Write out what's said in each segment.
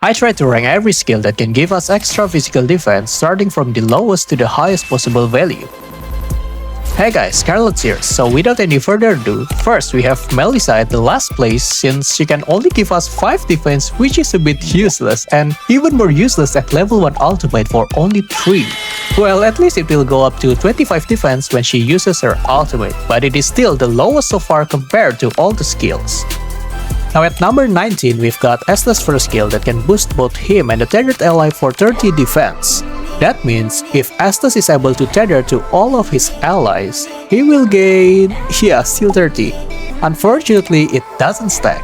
I try to rank every skill that can give us extra physical defense starting from the lowest to the highest possible value. Hey guys, Scarletz here. So without any further ado, first we have Melissa at the last place since she can only give us 5 defense, which is a bit useless, and even more useless at level 1 ultimate for only 3. Well, at least it will go up to 25 defense when she uses her ultimate, but it is still the lowest so far compared to all the skills. Now at number 19, we've got Estel's first skill that can boost both him and the tethered ally for 30 defense. That means, if Estes is able to tether to all of his allies, he will gain, still 30. Unfortunately, it doesn't stack.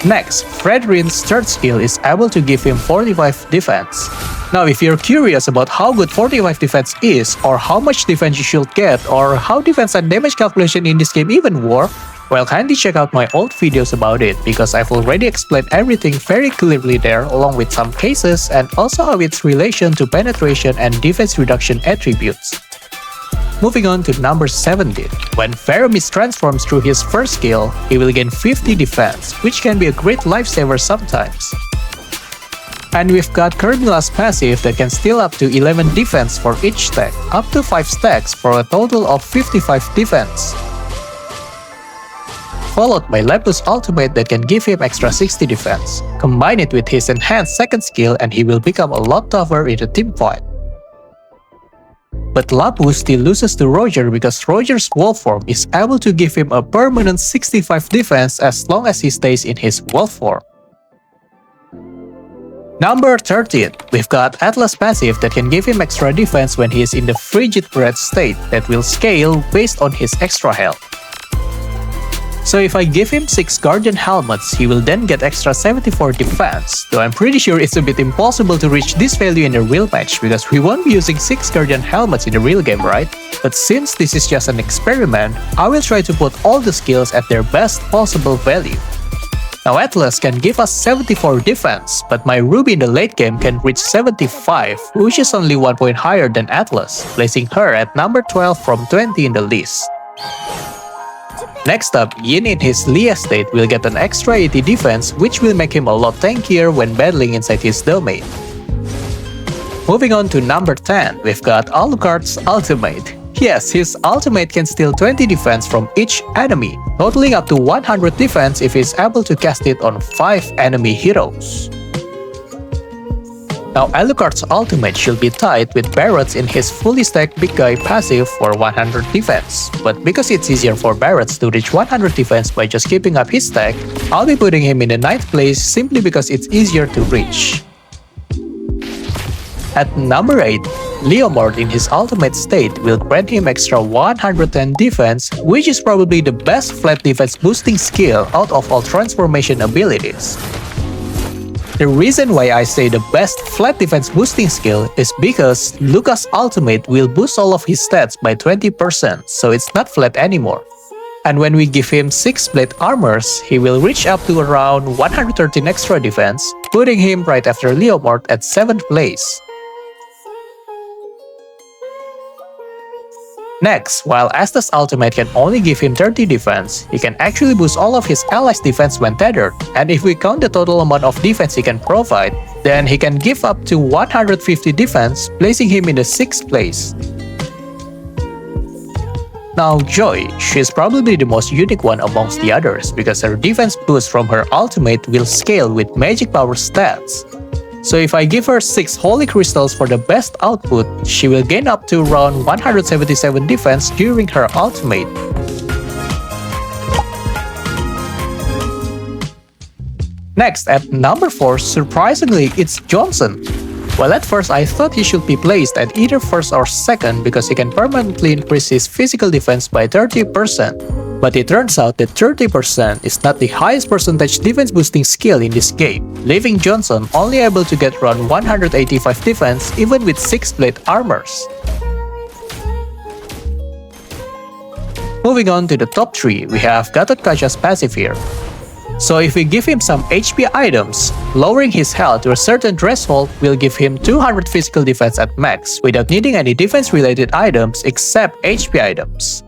Next, Fredrin's third skill is able to give him 45 defense. Now if you're curious about how good 45 defense is, or how much defense you should get, or how defense and damage calculation in this game even work, well, kindly check out my old videos about it because I've already explained everything very clearly there along with some cases and also how its relation to penetration and defense reduction attributes. Moving on to number 17. When Veramis transforms through his first skill, he will gain 50 defense, which can be a great lifesaver sometimes. And we've got Carmilla's passive that can steal up to 11 defense for each stack, up to 5 stacks for a total of 55 defense. Followed by Lepus ultimate that can give him extra 60 defense. Combine it with his enhanced second skill and he will become a lot tougher in a team fight. But Lapus still loses to Roger because Roger's wolf form is able to give him a permanent 65 defense as long as he stays in his wolf form. Number 13, we've got Atlas passive that can give him extra defense when he is in the frigid breath state that will scale based on his extra health. So if I give him 6 Guardian Helmets, he will then get extra 74 defense, though I'm pretty sure it's a bit impossible to reach this value in a real match because we won't be using 6 Guardian Helmets in a real game, right? But since this is just an experiment, I will try to put all the skills at their best possible value. Now Atlas can give us 74 defense, but my Ruby in the late game can reach 75, which is only 1 point higher than Atlas, placing her at number 12 from 20 in the list. Next up, Yin in his Leah state will get an extra 80 defense, which will make him a lot tankier when battling inside his domain. Moving on to number 10, we've got Alucard's ultimate. Yes, his ultimate can steal 20 defense from each enemy, totaling up to 100 defense if he's able to cast it on 5 enemy heroes. Now Alucard's ultimate should be tied with Barret's in his fully stacked Big Guy passive for 100 defense, but because it's easier for Barret's to reach 100 defense by just keeping up his stack, I'll be putting him in the 9th place simply because it's easier to reach. At number 8, Leomord in his ultimate state will grant him extra 110 defense, which is probably the best flat defense boosting skill out of all transformation abilities. The reason why I say the best flat defense boosting skill is because Lucas' ultimate will boost all of his stats by 20%, so it's not flat anymore. And when we give him 6 plate armors, he will reach up to around 113 extra defense, putting him right after Leomord at 7th place. Next, while Estes' ultimate can only give him 30 defense, he can actually boost all of his allies' defense when tethered, and if we count the total amount of defense he can provide, then he can give up to 150 defense, placing him in the 6th place. Now Joy, she is probably the most unique one amongst the others because her defense boost from her ultimate will scale with magic power stats. So if I give her 6 Holy Crystals for the best output, she will gain up to around 177 defense during her ultimate. Next, at number 4, surprisingly, it's Johnson. Well, at first I thought he should be placed at either 1st or 2nd because he can permanently increase his physical defense by 30%. But it turns out that 30% is not the highest percentage defense boosting skill in this game, leaving Johnson only able to get around 185 defense even with 6 plate armors. Moving on to the top 3, we have Gatotkacha's passive here. So if we give him some HP items, lowering his health to a certain threshold will give him 200 physical defense at max without needing any defense related items except HP items.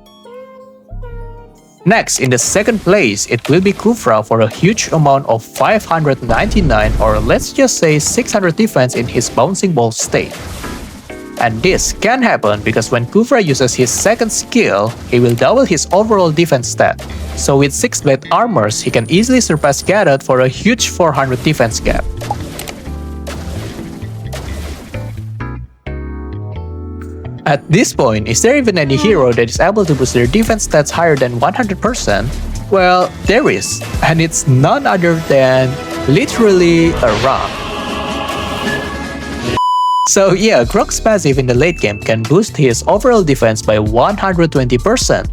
Next, in the second place, it will be Kufra for a huge amount of 599 or let's just say 600 defense in his bouncing ball state. And this can happen because when Kufra uses his second skill, he will double his overall defense stat. So with 6 blade armors, he can easily surpass Garrett for a huge 400 defense gap. At this point, is there even any hero that is able to boost their defense stats higher than 100%? Well, there is, and it's none other than literally a rock. So yeah, Grok's passive in the late game can boost his overall defense by 120%.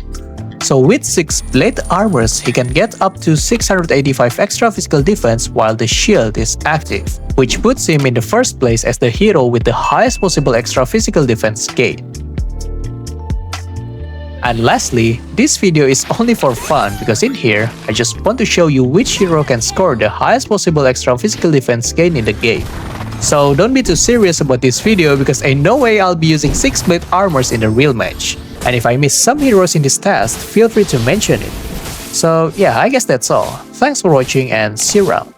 So with 6 blade armors, he can get up to 685 extra physical defense while the shield is active, which puts him in the first place as the hero with the highest possible extra physical defense gain. And lastly, this video is only for fun because in here, I just want to show you which hero can score the highest possible extra physical defense gain in the game. So don't be too serious about this video because ain't no way I'll be using 6 blade armors in the real match. And if I miss some heroes in this test, feel free to mention it. So yeah, I guess that's all. Thanks for watching and see you around.